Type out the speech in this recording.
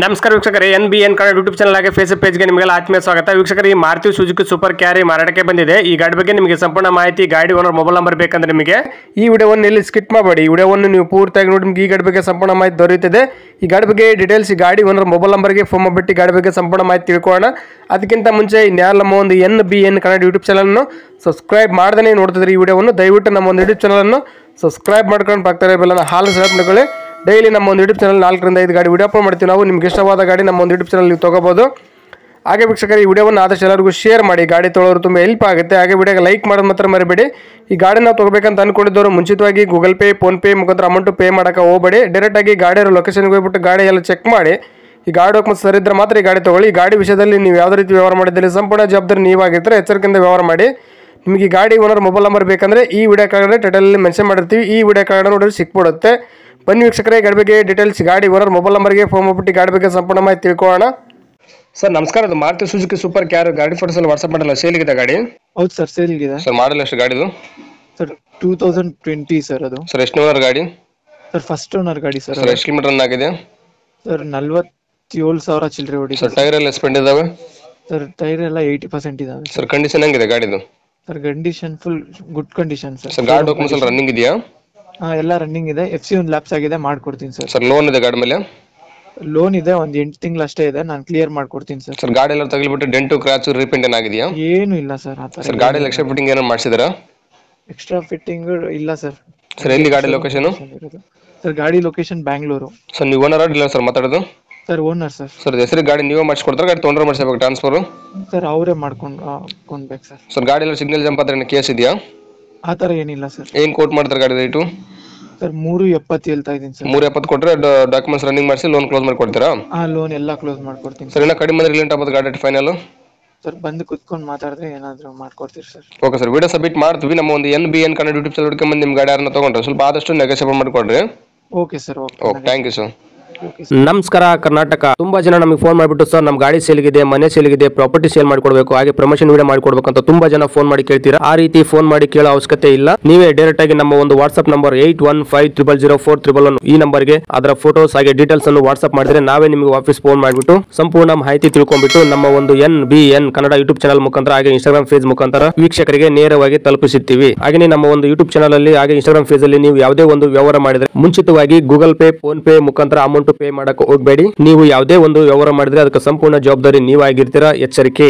ನಮಸ್ಕಾರ ವೀಕ್ಷಕರೇ, NBN Kannada YouTube channel ಆಗಿ ಫೇಸ್ಬುಕ್ ಪೇಜ್ಗೆ ನಿಮಗೆಲ್ಲ ಆತ್ಮೀಯ ಸ್ವಾಗತ. ವೀಕ್ಷಕರೇ, ಈ ಮಾರುತಿ ಸುಜುಕಿ ಸೂಪರ್ ಕ್ಯಾರಿ ಮಾರಾಟಕ್ಕೆ ಬಂದಿದೆ. ಈ ಗಾಡಿ ಬಗ್ಗೆ ನಿಮಗೆ ಸಂಪೂರ್ಣ ಮಾಹಿತಿ, ಗಾಡಿ ಓನರ್ ಮೊಬೈಲ್ ನಂಬರ್ ಬೇಕಂದ್ರೆ ನಿಮಗೆ ಈ ವಿಡಿಯೋವನ್ನು ಇಲ್ಲಿ ಸ್ಕಿಪ್ ಮಾಡಬೇಡಿ. ಈ ವಿಡಿಯೋವನ್ನು ನೀವು ಪೂರ್ತಿಯಾಗಿ ನೋಡಿ ನಿಮಗೆ ಈ ಗಾಡಿ ಬಗ್ಗೆ ಸಂಪೂರ್ಣ ಮಾಹಿತಿ ದೊರೆಯುತ್ತದೆ. ಈ ಗಾಡಿ ಬಗ್ಗೆ ಡೀಟೇಲ್ಸ್, ಈ ಗಾಡಿ ಓನರ್ ಮೊಬೈಲ್ ನಂಬರ್ಗೆ ಫೋನ್ ಮಾಡಿಬಿಟ್ಟು ಗಾಡಿ ಬಗ್ಗೆ ಸಂಪೂರ್ಣ ಮಾಹಿತಿ ತಿಳ್ಕೊಳ್ಳೋಣ. ಅದಕ್ಕಿಂತ ಮುಂಚೆ ಇನ್ಯಾರು ನಮ್ಮ ಒಂದು NBN ಕನ್ನಡ ಯೂಟ್ಯೂಬ್ ಚಾನಲನ್ನು ಸಬ್ಸ್ಕ್ರೈಬ್ ಮಾಡ್ದೇ ನೋಡ್ತಿದ್ರೆ ಈ ವಿಡಿಯೋವನ್ನು ದಯವಿಟ್ಟು ನಮ್ಮ ಒಂದು ಯೂಟ್ಯೂಬ್ ಚಾನಲನ್ನು ಸಬ್ಸ್ಕ್ರೈಬ್ ಮಾಡ್ಕೊಂಡು ಬರ್ತಾರೆ ಬೆಲ್ಲನ ಹಾಲು ಸೆಲೆಕ್ಟ್ ಮಾಡ್ಕೊಳ್ಳಿ. ಡೈಲಿ ನಮ್ಮ ಒಂದು ಯೂಟ್ಯೂಬ್ ಚಾನಲ್ 4 ರಿಂದ 5 ಗಾಡಿ ವಿಡಿಯೋ ಅಪ್ಲೋಡ್ ಮಾಡ್ತೀವಿ. ನಾವು ನಿಮ್ಗೆ ಇಷ್ಟವಾದ ಗಾಡಿ ನಮ್ಮ ಒಂದು ಯೂಟ್ಯೂಬ್ ಚಾನಲ್ ನೀವು ತೊಗೋಬೋದು. ಹಾಗೆ ವೀಕ್ಷಕರು, ಈ ವಿಡಿಯೋವನ್ನು ಆದಷ್ಟು ಎಲ್ಲರಿಗೂ ಶೇರ್ ಮಾಡಿ, ಗಾಡಿ ತೊಗೊಳ್ಳೋರು ತುಂಬ ಹೆಲ್ಪ್ ಆಗುತ್ತೆ. ಹಾಗೆ ವಿಡಿಯೋಗೆ ಲೈಕ್ ಮಾಡೋದು ಮಾತ್ರ ಮರಿಬೇಡಿ. ಈ ಗಾಡಿ ನಾವು ತೊಗೋಬೇಕಂತ ಅಂದ್ಕೊಂಡಿದ್ದವರು ಮುಂಚಿತವಾಗಿ ಗೂಗಲ್ ಪೇ, ಫೋನ್ಪೇ ಮುಖಾಂತರ ಅಮೌಂಟು ಪೇ ಮಾಡೋಕೆ ಹೋಗಬೇಡಿ. ಡೈರೆಕ್ಟಾಗಿ ಗಾಡಿಯ ಲೊಕೇಶನ್ಗೆ ಹೋಗ್ಬಿಟ್ಟು ಗಾಡಿ ಎಲ್ಲ ಚೆಕ್ ಮಾಡಿ, ಈ ಗಾಡಿ ಡಾಕ್ಯುಮೆಂಟ್ಸ್ ಸರಿ ಇದ್ದರೆ ಮಾತ್ರ ಈ ಗಾಡಿ ತೊಗೊಳ್ಳಿ. ಈ ಗಾಡಿ ವಿಷಯದಲ್ಲಿ ನೀವು ಯಾವುದೇ ರೀತಿ ವ್ಯವಹಾರ ಮಾಡಿದ್ದಲ್ಲಿ ಸಂಪೂರ್ಣ ಜವಾಬ್ದಾರಿ ನೀವಾಗಿರ್ತಾರೆ. ಎಚ್ಚರಿಕೆಯಿಂದ ವ್ಯವಹಾರ ಮಾಡಿ. ನಿಮಗೆ ಈ ಗಾಡಿ ಓನರ್ ಮೊಬೈಲ್ ನಂಬರ್ ಬೇಕಂದರೆ ಈ ವಿಡಿಯೋ ಕೆಳಗಡೆ ಟೈಟಲಲ್ಲಿ ಮೆನ್ಷನ್ ಮಾಡಿರ್ತೀವಿ. ಈ ವಿಡಿಯೋ ಕೆಳಗಡೆ ನೋಡಿದ್ರೆ ಸಿಕ್ಬಿಡುತ್ತೆ. ಬನ್ನಿ ವೀಕ್ಷಕರೇ, ಗಾಡಿ ಬಗ್ಗೆ ಡೀಟೇಲ್ಸ್, ಗಾಡಿ ಓನರ್ ಮೊಬೈಲ್ ನಂಬರ್ಗೆ ಫೋನ್ ಮಾಡಿಬಿಟ್ಟು ಗಾಡಿ ಬಗ್ಗೆ ಸಂಪೂರ್ಣ ಮಾಹಿತಿ ತಿಳ್ಕೊಳ್ಳೋಣ. ಸರ್ ನಮಸ್ಕಾರ, ಅದು ಮಾರುತಿ ಸುಜುಕಿ ಸೂಪರ್ ಕ್ಯಾರ್ ಗಾಡಿ ಫೋಟೋಸ್ ಎಲ್ಲ ವಾಟ್ಸ್ಆಪ್ ಮಾಡಲ್ಲ, ಸೇಲ್ಗಿದೆ ಗಾಡಿ? ಹೌದು ಸರ್, ಸೇಲ್ಗಿದೆ ಸರ್. ಮಾಡಲ್ ಎಷ್ಟು ಗಾಡಿದು? Sir 2020 sir. ಅದು ಸರ್ ಎಷ್ಟು ಓನರ್ ಗಾಡಿ? ಸರ್ ಫಸ್ಟ್ ಓನರ್ ಗಾಡಿ ಸರ್. ಸರ್ ಎಷ್ಟು ಕಿಲೋಮೀಟರ್ ರನ್ ಆಗಿದೆ? ಸರ್ 47,000 ಚಿಲ್ಲರೆ ಹೊಡಿ. ಸರ್ ಟೈರ್ ಎಲ್ಲ ಸ್ಪೆಂಡ್ ಇದಾವೆ? ಸರ್ ಟೈರ್ ಎಲ್ಲ 80% ಇದಾವೆ ಸರ್. ಕಂಡೀಷನ್ ಹೆಂಗಿದೆ ಗಾಡಿದು? Sir condition full good condition sir. Sir ಗಾಡಿ ಡಾಕ್ಯುಮೆಂಟ್ಸ್ ಎಲ್ಲ ರನ್ನಿಂಗ್ ಇದೆಯಾ? ಎಲ್ಲ ರನ್ನಿಂಗ್ ಇದೆ. FC ಒಂದು ಲ್ಯಾಪ್ಸ್ ಆಗಿದೆ, ಮಾಡ್ಕೊಡ್ತೀನಿ ಸರ್. ಸರ್ ಲೋನ್ ಇದೆ ಗಾಡಿ ಮೇಲೆ? ಲೋನ್ ಇದೆ, ಒಂದು 8 ತಿಂಗಳು ಅಷ್ಟೇ ಇದೆ, ನಾನು ಕ್ಲಿಯರ್ ಮಾಡ್ಕೊಡ್ತೀನಿ ಸರ್. ಸರ್ ಗಾಡಿ ಎಲ್ಲ ತಗಲಿಬಿಟ್ಟು ಡೆಂಟು ಕ್ರಾಚ್ ರೀಪೇಂಟ್ ಏನಾಗಿದೆಯಾ? ಏನು ಇಲ್ಲ ಸರ್ ಆ ಥರ. ಸರ್ ಗಾಡಿ ಎಕ್ಸ್ಟ್ರಾ ಫಿಟ್ಟಿಂಗ್ ಏನೋ ಮಾಡಿಸಿದಾರಾ? ಎಕ್ಸ್ಟ್ರಾ ಫಿಟ್ಟಿಂಗ್ ಇಲ್ಲ ಸರ್. ಸರ್ ಎಲ್ಲಿ ಗಾಡಿ ಲೊಕೇಶನ್? ಸರ್ ಗಾಡಿ ಲೊಕೇಶನ್ ಬ್ಯಾಂಗ್ಳೂರು. ಸರ್ ನೀವು ಓನರ್ ಇಲ್ಲ ಸರ್ ಮಾತಾಡೋದು? Sir owner sir. ಸರ್ ಹೆಸರು ಗಾಡಿ ನೀವೇ ಮಾಡಿಸ್ಕೊಡ್ತಾರೆ, ಗಾಡಿ ತೊಗೊಂಡ್ರೆ ಮಾಡಿಸ್ಬೇಕು ಟ್ರಾನ್ಸ್ಫರ್? ಸರ್ ಅವರೇ ಮಾಡ್ಕೊಳ್ಬೇಕು ಸರ್. ಸರ್ ಗಾಡಿ ಎಲ್ಲ ಸಿಗ್ನಲ್ ಜಂಪ್ ಆದ್ರೆ ಕೇಸ್ ಇದೆಯಾ? ಆ ಥರ ಏನಿಲ್ಲ ಸರ್. ಏನು ಕೋಟ್ ಮಾಡ್ತಾರೆ ಗಾಡಿ ರೇಟು? ಸರ್ 370 ಹೇಳ್ತಾ ಇದ್ದೀನಿ ಸರ್. 370 ಕೊಟ್ಟರೆ ಡಾಕ್ಯುಮೆಂಟ್ಸ್ ರನ್ನಿಂಗ್ ಮಾಡಿಸಿ ಲೋನ್ ಕ್ಲೋಸ್ ಮಾಡಿ ಕೊಡ್ತೀರಾ? ಲೋನ್ ಎಲ್ಲ ಕ್ಲೋಸ್ ಮಾಡ್ಕೊಡ್ತೀನಿ ಸರ್. ಇನ್ನೂ ಕಡಿಮೆ ಅಂದ್ರೆ ರಿಲೇಟ್ ಆಗ್ಬೋದು ಗಾಡಿ ಫೈನಲ್? ಸರ್ ಬಂದು ಕುತ್ಕೊಂಡು ಮಾತಾಡಿದ್ರೆ ಏನಾದರೂ ಮಾಡ್ಕೊಡ್ತೀರಿ sir. Okay sir, video submit ಮಾಡ್ತೀವಿ. ನಮ್ಮ ಒಂದು NBN ಕನ್ನಡ ಯೂಟ್ಯೂಬ್ ಚಾನಲ್ ಹುಡ್ಕೊಂಬಂದು ನಿಮ್ಮ ಗಾಡಿ ಯಾರನ್ನ ತೊಗೊಂಡ್ರೆ ಸ್ವಲ್ಪ ಆದಷ್ಟು ನೆಗೋಷಿಯೇಟ್ ಮಾಡಿಕೊಡ್ರಿ. Okay sir. Okay, thank you sir. ನಮಸ್ಕಾರ ಕರ್ನಾಟಕ. ತುಂಬಾ ಜನ ನಮಗೆ ಫೋನ್ ಮಾಡಿಬಿಟ್ಟು ಸರ್ ನಮ್ಮ ಗಾಡಿ ಸೇಲ್ಗಿದೆ, ಮನೆ ಸೇಲ್ಗಿದೆ, ಪ್ರಾಪರ್ಟಿ ಸೇಲ್ ಮಾಡ್ಕೊಡ್ಬೇಕು, ಹಾಗೆ ಪ್ರಮೋಷನ್ ವಿಡಿಯೋ ಮಾಡ್ಕೊಡ್ಬೇಕು ಅಂತ ತುಂಬಾ ಜನ ಫೋನ್ ಮಾಡಿ ಕೇಳ್ತೀರಾ. ಆ ರೀತಿ ಫೋನ್ ಮಾಡಿ ಕೇಳೋ ಅವಶ್ಯಕತೆ ಇಲ್ಲ. ನೀವೇ ಡೈರೆಕ್ಟ್ ಆಗಿ ನಮ್ಮ ಒಂದು ವಾಟ್ಸ್ಆಪ್ ನಂಬರ್ 81500411 ಈ ನಂಬರ್ಗೆ ಅದರ ಫೋಟೋಸ್ ಹಾಗೆ ಡೀಟೇಲ್ಸ್ ಅನ್ನು ವಾಟ್ಸ್ಆಪ್ ಮಾಡಿದ್ರೆ ನಾವೇ ನಿಮಗೆ ವಾಪಸ್ ಫೋನ್ ಮಾಡಿಬಿಟ್ಟು ಸಂಪೂರ್ಣ ಮಾಹಿತಿ ತಿಳ್ಕೊಂಡ್ಬಿಟ್ಟು ನಮ್ಮ ಒಂದು NBN ಕನ್ನಡ ಯೂಟ್ಯೂಬ್ ಚಾನಲ್ ಮುಖಾಂತರ ಹಾಗೆ ಇನ್ಸ್ಟಾಗ್ರಾಮ್ ಪೇಜ್ ಮುಖಾಂತರ ವೀಕ್ಷಕರಿಗೆ ನೇರವಾಗಿ ತಲುಪಿಸುತ್ತೀವಿ. ಹಾಗೆ ನಮ್ಮ ಒಂದು ಯೂಟ್ಯೂಬ್ ಚಾನಲ್ ಅಲ್ಲಿ ಹಾಗೆ ಇನ್ಸ್ಟಾಗ್ರಾಮ್ ಪೇಜ್ ಅಲ್ಲಿ ನೀವು ಯಾವುದೇ ಒಂದು ವ್ಯವಹಾರ ಮಾಡಿದ್ರೆ ಮುಂಚಿತವಾಗಿ ಗೂಗಲ್ ಪೇ, ಫೋನ್ ಪೇ ಮುಖಾಂತರ ಅಮೌಂಟ್ ಪೇ ಮಾಡಕ್ಕೆ ಹೋಗಬೇಡಿ. ನೀವು ಯಾವುದೇ ಒಂದು ವ್ಯವಹಾರ ಮಾಡಿದ್ರೆ ಅದಕ್ಕೆ ಸಂಪೂರ್ಣ ಜವಾಬ್ದಾರಿ ನೀವಾಗಿರ್ತೀರಾ. ಎಚ್ಚರಿಕೆ.